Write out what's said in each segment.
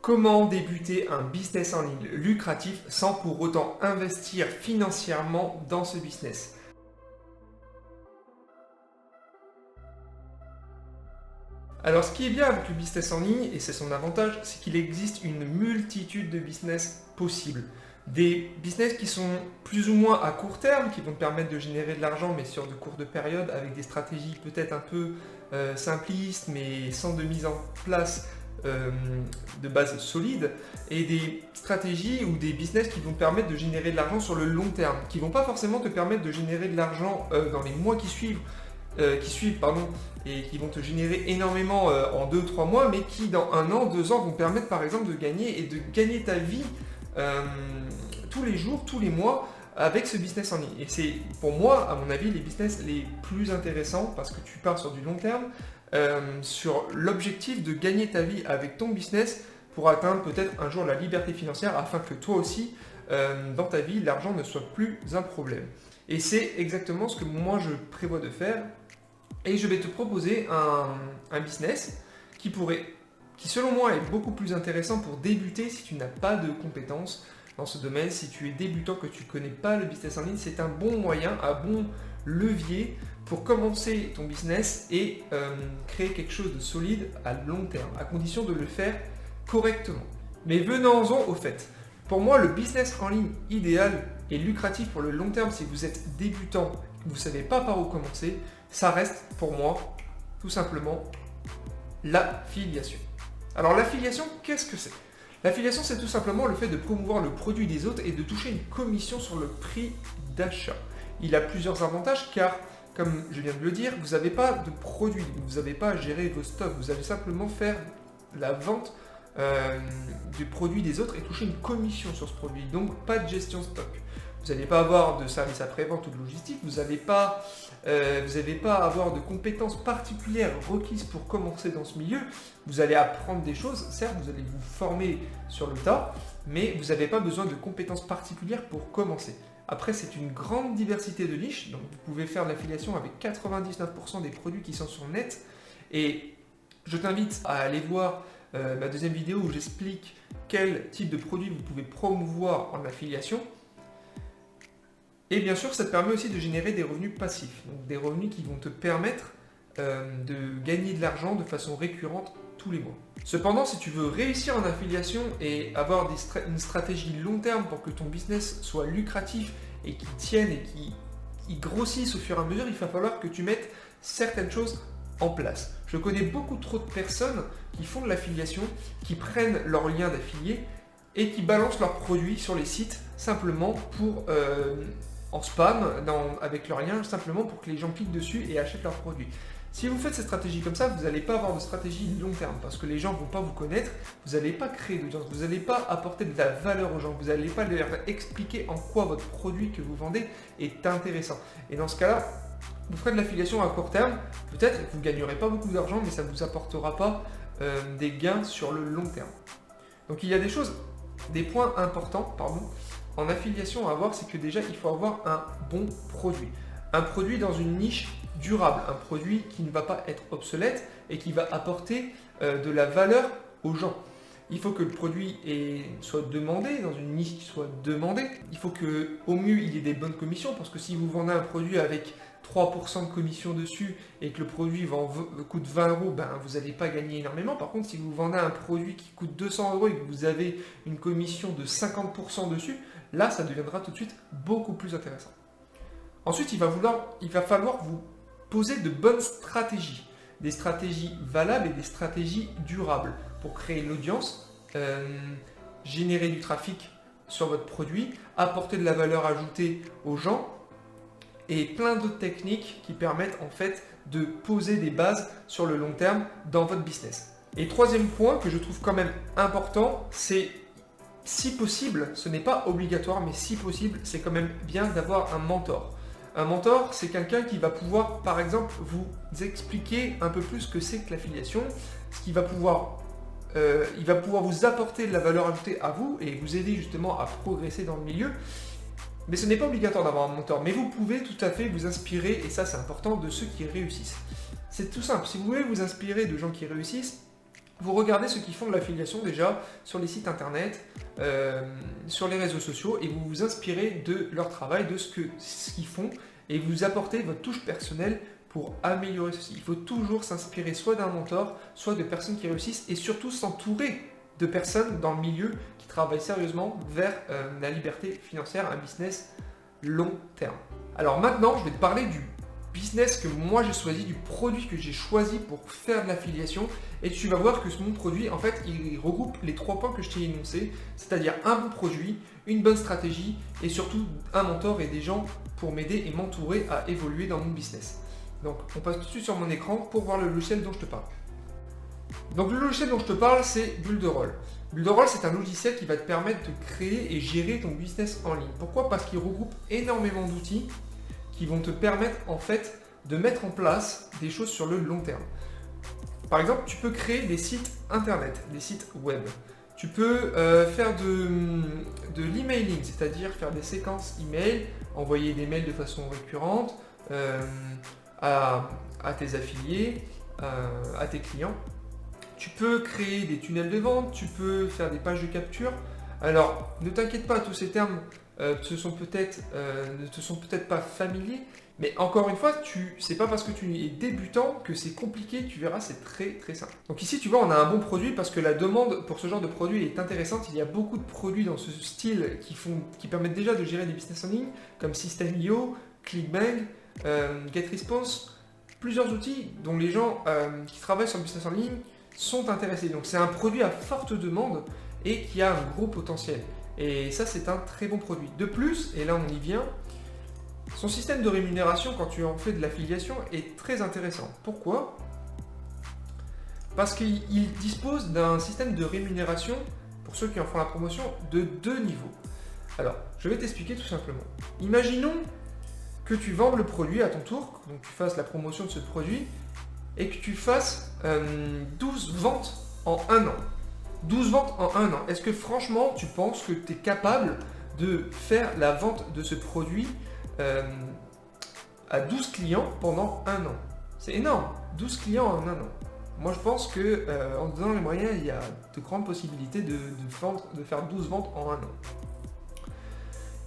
Comment débuter un business en ligne lucratif sans pour autant investir financièrement dans ce business? Alors ce qui est bien avec le business en ligne, et c'est son avantage, c'est qu'il existe une multitude de business possibles. Des business qui sont plus ou moins à court terme, qui vont te permettre de générer de l'argent, mais sur de courtes périodes, avec des stratégies peut-être un peu simplistes, mais sans de mise en place de base solide, et des stratégies ou des business qui vont te permettre de générer de l'argent sur le long terme, qui ne vont pas forcément te permettre de générer de l'argent dans les mois qui suivent, pardon, et qui vont te générer énormément en 2-3 mois, mais qui dans 1 an, 2 ans vont permettre par exemple de gagner ta vie tous les jours, tous les mois avec ce business en ligne. Et c'est pour moi, à mon avis, les business les plus intéressants parce que tu pars sur du long terme, sur l'objectif de gagner ta vie avec ton business pour atteindre peut-être un jour la liberté financière afin que toi aussi, dans ta vie, l'argent ne soit plus un problème. Et c'est exactement ce que moi je prévois de faire. Et je vais te proposer un business qui selon moi est beaucoup plus intéressant pour débuter si tu n'as pas de compétences dans ce domaine. Si tu es débutant, que tu ne connais pas le business en ligne, c'est un bon moyen, un bon levier pour commencer ton business et créer quelque chose de solide à long terme, à condition de le faire correctement. Mais venons-en au fait. Pour moi, le business en ligne idéal et lucratif pour le long terme, si vous êtes débutant, vous ne savez pas par où commencer, ça reste pour moi tout simplement l'affiliation. Alors l'affiliation, qu'est-ce que c'est? L'affiliation, c'est tout simplement le fait de promouvoir le produit des autres et de toucher une commission sur le prix d'achat. Il a plusieurs avantages car, comme je viens de le dire, vous n'avez pas de produit, vous n'avez pas à gérer vos stocks, vous allez simplement faire la vente du produit des autres et toucher une commission sur ce produit, donc pas de gestion de stock. Vous n'allez pas avoir de service après-vente ou de logistique, vous n'allez pas avoir de compétences particulières requises pour commencer dans ce milieu. Vous allez apprendre des choses, certes, vous allez vous former sur le tas, mais vous n'avez pas besoin de compétences particulières pour commencer. Après, c'est une grande diversité de niches, donc vous pouvez faire de l'affiliation avec 99% des produits qui sont sur le net. Et je t'invite à aller voir ma deuxième vidéo où j'explique quel type de produit vous pouvez promouvoir en affiliation. Et bien sûr, ça te permet aussi de générer des revenus passifs, donc des revenus qui vont te permettre de gagner de l'argent de façon récurrente tous les mois. Cependant, si tu veux réussir en affiliation et avoir une stratégie long terme pour que ton business soit lucratif et qu'il tienne et qu'il grossisse au fur et à mesure, il va falloir que tu mettes certaines choses en place. Je connais beaucoup trop de personnes qui font de l'affiliation, qui prennent leur lien d'affilié et qui balancent leurs produits sur les sites simplement pour en spam avec leur lien, simplement pour que les gens cliquent dessus et achètent leurs produits. Si vous faites cette stratégie comme ça, vous n'allez pas avoir de stratégie long terme parce que les gens ne vont pas vous connaître, vous n'allez pas créer d'audience, vous n'allez pas apporter de la valeur aux gens, vous n'allez pas leur expliquer en quoi votre produit que vous vendez est intéressant. Et dans ce cas-là, vous ferez de l'affiliation à court terme, peut-être que vous ne gagnerez pas beaucoup d'argent, mais ça ne vous apportera pas des gains sur le long terme. Donc il y a des points importants, en affiliation à avoir, c'est que déjà il faut avoir un bon produit. Un produit dans une niche durable, un produit qui ne va pas être obsolète et qui va apporter de la valeur aux gens. Il faut que le produit soit demandé, dans une niche qui soit demandée. Il faut qu'au mieux il y ait des bonnes commissions, parce que si vous vendez un produit avec 3% de commission dessus et que le produit coûte 20 euros, vous n'allez pas gagner énormément. Par contre, si vous vendez un produit qui coûte 200 euros et que vous avez une commission de 50% dessus, là, ça deviendra tout de suite beaucoup plus intéressant. Ensuite, il va falloir vous poser de bonnes stratégies, des stratégies valables et des stratégies durables pour créer l'audience, générer du trafic sur votre produit, apporter de la valeur ajoutée aux gens et plein d'autres techniques qui permettent en fait de poser des bases sur le long terme dans votre business. Et troisième point que je trouve quand même important, c'est si possible, ce n'est pas obligatoire, mais si possible, c'est quand même bien d'avoir un mentor. Un mentor, c'est quelqu'un qui va pouvoir, par exemple, vous expliquer un peu plus ce que c'est que l'affiliation, il va pouvoir vous apporter de la valeur ajoutée à vous et vous aider justement à progresser dans le milieu. Mais ce n'est pas obligatoire d'avoir un mentor, mais vous pouvez tout à fait vous inspirer, et ça c'est important, de ceux qui réussissent. C'est tout simple, si vous voulez vous inspirer de gens qui réussissent, vous regardez ceux qui font de l'affiliation déjà sur les sites internet, sur les réseaux sociaux, et vous vous inspirez de leur travail, de ce qu'ils font, et vous apportez votre touche personnelle pour améliorer ceci. Il faut toujours s'inspirer soit d'un mentor, soit de personnes qui réussissent, et surtout s'entourer de personnes dans le milieu qui travaillent sérieusement vers la liberté financière, un business long terme. Alors maintenant, je vais te parler du business que moi j'ai choisi, du produit que j'ai choisi pour faire de l'affiliation, et tu vas voir que mon produit, en fait, il regroupe les 3 points que je t'ai énoncés, c'est-à-dire un bon produit, une bonne stratégie et surtout un mentor et des gens pour m'aider et m'entourer à évoluer dans mon business. Donc on passe tout de suite sur mon écran pour voir le logiciel dont je te parle. Donc le logiciel dont je te parle, c'est Builderall. Builderall, c'est un logiciel qui va te permettre de créer et gérer ton business en ligne. Pourquoi? Parce qu'il regroupe énormément d'outils qui vont te permettre en fait de mettre en place des choses sur le long terme. Par exemple, tu peux créer des sites internet, des sites web. Tu peux faire de l'emailing, c'est-à-dire faire des séquences email, envoyer des mails de façon récurrente à tes affiliés, à tes clients. Tu peux créer des tunnels de vente, tu peux faire des pages de capture. Alors, ne t'inquiète pas, tous ces termes ne te sont peut-être pas familiers, mais encore une fois, c'est pas parce que tu es débutant que c'est compliqué, tu verras, c'est très très simple. Donc ici, tu vois, on a un bon produit parce que la demande pour ce genre de produit est intéressante. Il y a beaucoup de produits dans ce style qui permettent déjà de gérer des business en ligne, comme System.io, ClickBank, GetResponse, plusieurs outils dont les gens qui travaillent sur le business en ligne sont intéressés. Donc c'est un produit à forte demande et qui a un gros potentiel. Et ça, c'est un très bon produit. De plus, et là on y vient, son système de rémunération quand tu en fais de l'affiliation est très intéressant. Pourquoi? Parce qu'il dispose d'un système de rémunération, pour ceux qui en font la promotion, de 2 niveaux. Alors, je vais t'expliquer tout simplement. Imaginons que tu vendes le produit à ton tour, donc tu fasses la promotion de ce produit, et que tu fasses 12 ventes en 1 an. 12 ventes en 1 an. Est-ce que franchement, tu penses que tu es capable de faire la vente de ce produit à 12 clients pendant 1 an? C'est énorme, 12 clients en 1 an. Moi, je pense que en te donnant les moyens, il y a de grandes possibilités de faire 12 ventes en 1 an.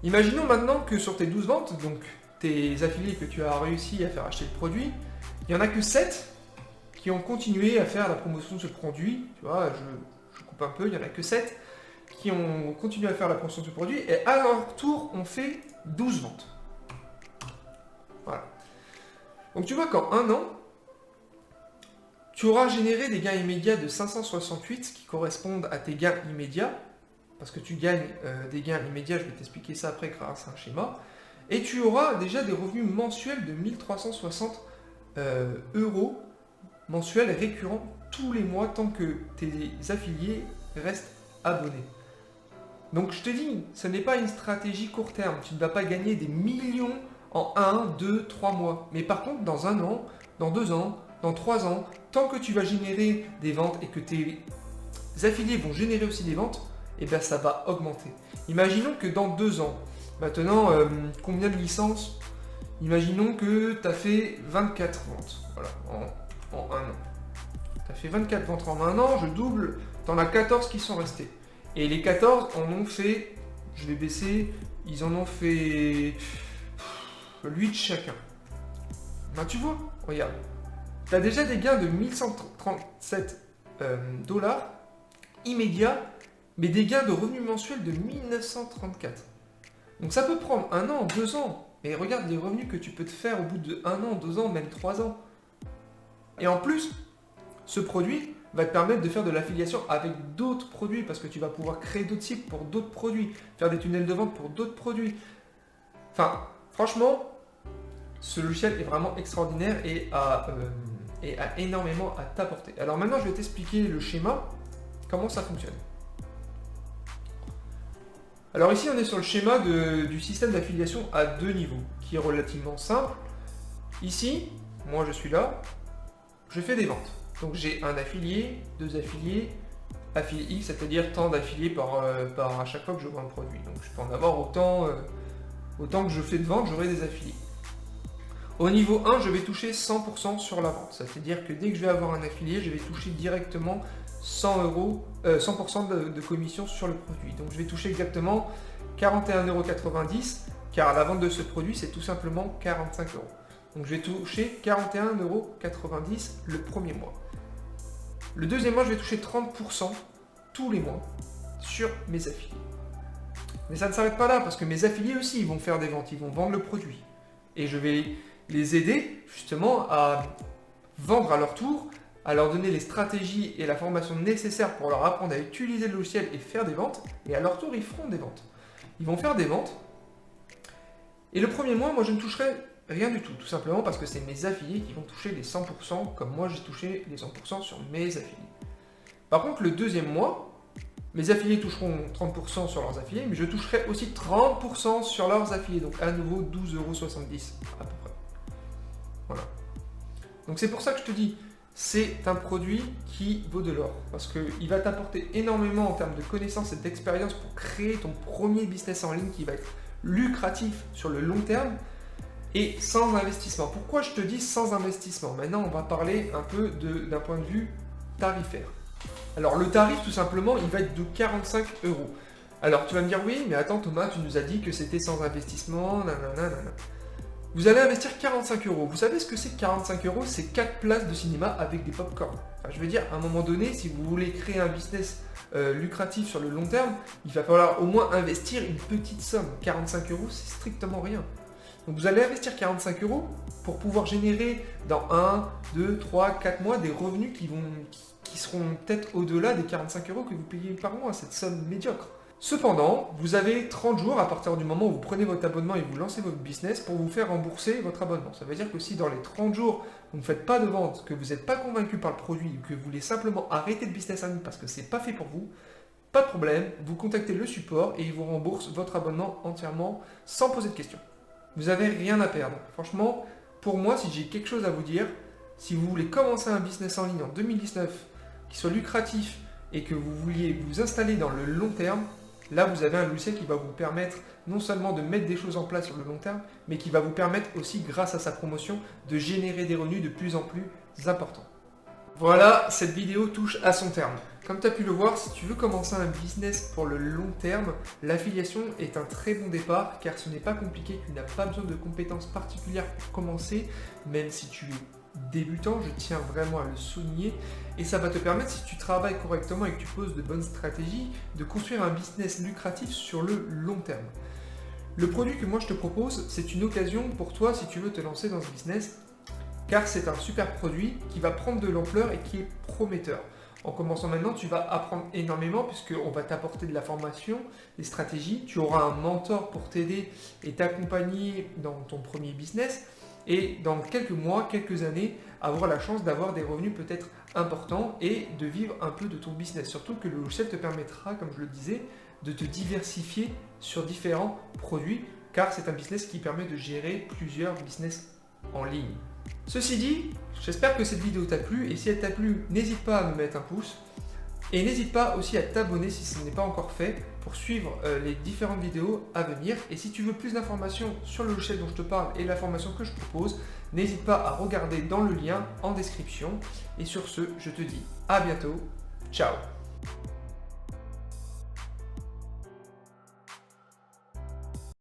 Imaginons maintenant que sur tes 12 ventes, donc tes affiliés que tu as réussi à faire acheter le produit, il n'y en a que 7 qui ont continué à faire la promotion de ce produit. Tu vois, je coupe un peu, il n'y en a que 7 qui ont continué à faire la promotion de ce produit et à leur tour ont fait 12 ventes. Voilà. Donc tu vois qu'en 1 an, tu auras généré des gains immédiats de 568 qui correspondent à tes gains immédiats, parce que tu gagnes des gains immédiats, je vais t'expliquer ça après grâce à un schéma, et tu auras déjà des revenus mensuels de 1360 euros mensuels récurrents tous les mois tant que tes affiliés restent abonnés. Donc je te dis, ce n'est pas une stratégie court terme, tu ne vas pas gagner des millions en 1, 2, 3 mois. Mais par contre, dans 1 an, dans 2 ans, dans 3 ans, tant que tu vas générer des ventes et que tes affiliés vont générer aussi des ventes, et bien ça va augmenter. Imaginons que dans 2 ans, maintenant, combien de licences? Imaginons que tu as fait 24 ventes voilà, en 1 an. Tu as fait 24 ventes en 1 an, je double, tu en as 14 qui sont restés. Et les 14 en ont fait, je vais baisser, ils en ont fait 8 chacun. Ben tu vois, regarde. Tu as déjà des gains de 1137 dollars immédiats, mais des gains de revenus mensuels de 1934. Donc ça peut prendre 1 an, 2 ans. Mais regarde les revenus que tu peux te faire au bout de 1 an, 2 ans, même 3 ans. Et en plus, ce produit va te permettre de faire de l'affiliation avec d'autres produits parce que tu vas pouvoir créer d'autres sites pour d'autres produits, faire des tunnels de vente pour d'autres produits. Enfin, franchement, ce logiciel est vraiment extraordinaire et a énormément à t'apporter. Alors maintenant, je vais t'expliquer le schéma, comment ça fonctionne. Alors ici, on est sur le schéma du système d'affiliation à 2 niveaux, qui est relativement simple. Ici, moi je suis là, je fais des ventes. Donc j'ai un affilié, 2 affiliés, affilié X, c'est-à-dire tant d'affiliés par à chaque fois que je vends un produit. Donc je peux en avoir autant que je fais de ventes, j'aurai des affiliés. Au niveau 1, je vais toucher 100% sur la vente. C'est-à-dire que dès que je vais avoir un affilié, je vais toucher directement 100% de commission sur le produit. Donc je vais toucher exactement 41,90 €, car la vente de ce produit, c'est tout simplement 45 €. Donc je vais toucher 41,90 € le premier mois. Le deuxième mois, je vais toucher 30% tous les mois sur mes affiliés. Mais ça ne s'arrête pas là, parce que mes affiliés aussi, ils vont faire des ventes, ils vont vendre le produit. Et je vais les aider justement à vendre à leur tour, à leur donner les stratégies et la formation nécessaires pour leur apprendre à utiliser le logiciel et faire des ventes. Et à leur tour, ils feront des ventes. Ils vont faire des ventes. Et le premier mois, moi, je ne toucherai rien du tout simplement parce que c'est mes affiliés qui vont toucher les 100%, comme moi, j'ai touché les 100% sur mes affiliés. Par contre, le deuxième mois, mes affiliés toucheront 30% sur leurs affiliés, mais je toucherai aussi 30% sur leurs affiliés, donc à nouveau 12,70 € à peu près. Voilà. Donc c'est pour ça que je te dis, c'est un produit qui vaut de l'or, parce qu'il va t'apporter énormément en termes de connaissances et d'expérience pour créer ton premier business en ligne qui va être lucratif sur le long terme et sans investissement. Pourquoi je te dis sans investissement? Maintenant, on va parler un peu d'un point de vue tarifaire. Alors le tarif, tout simplement, il va être de 45 €. Alors tu vas me dire, oui, mais attends Thomas, tu nous as dit que c'était sans investissement, nanana. Vous allez investir 45 €. Vous savez ce que c'est 45 €? C'est 4 places de cinéma avec des pop-corn. Enfin, je veux dire, à un moment donné, si vous voulez créer un business lucratif sur le long terme, il va falloir au moins investir une petite somme. 45 €, c'est strictement rien. Donc vous allez investir 45 € pour pouvoir générer dans 1, 2, 3, 4 mois des revenus qui seront peut-être au-delà des 45 € que vous payez par mois, cette somme médiocre. Cependant, vous avez 30 jours à partir du moment où vous prenez votre abonnement et vous lancez votre business pour vous faire rembourser votre abonnement. Ça veut dire que si dans les 30 jours, vous ne faites pas de vente, que vous n'êtes pas convaincu par le produit, que vous voulez simplement arrêter le business en ligne parce que ce n'est pas fait pour vous, pas de problème, vous contactez le support et ils vous remboursent votre abonnement entièrement sans poser de questions. Vous n'avez rien à perdre. Franchement, pour moi, si j'ai quelque chose à vous dire, si vous voulez commencer un business en ligne en 2019 qui soit lucratif et que vous vouliez vous installer dans le long terme, là, vous avez un logiciel qui va vous permettre non seulement de mettre des choses en place sur le long terme, mais qui va vous permettre aussi, grâce à sa promotion, de générer des revenus de plus en plus importants. Voilà, cette vidéo touche à son terme. Comme tu as pu le voir, si tu veux commencer un business pour le long terme, l'affiliation est un très bon départ car ce n'est pas compliqué, tu n'as pas besoin de compétences particulières pour commencer, même si tu es débutant, je tiens vraiment à le souligner, et ça va te permettre, si tu travailles correctement et que tu poses de bonnes stratégies, de construire un business lucratif sur le long terme. Le produit que moi je te propose, c'est une occasion pour toi si tu veux te lancer dans ce business, car c'est un super produit qui va prendre de l'ampleur et qui est prometteur. En commençant maintenant, tu vas apprendre énormément puisqu'on va t'apporter de la formation, des stratégies, tu auras un mentor pour t'aider et t'accompagner dans ton premier business et dans quelques mois, quelques années, avoir la chance d'avoir des revenus peut-être importants et de vivre un peu de ton business. Surtout que le logiciel te permettra, comme je le disais, de te diversifier sur différents produits car c'est un business qui permet de gérer plusieurs business en ligne. Ceci dit, j'espère que cette vidéo t'a plu et si elle t'a plu, n'hésite pas à me mettre un pouce et n'hésite pas aussi à t'abonner si ce n'est pas encore fait pour suivre les différentes vidéos à venir. Et si tu veux plus d'informations sur le logiciel dont je te parle et la formation que je propose, n'hésite pas à regarder dans le lien en description. Et sur ce, je te dis à bientôt. Ciao!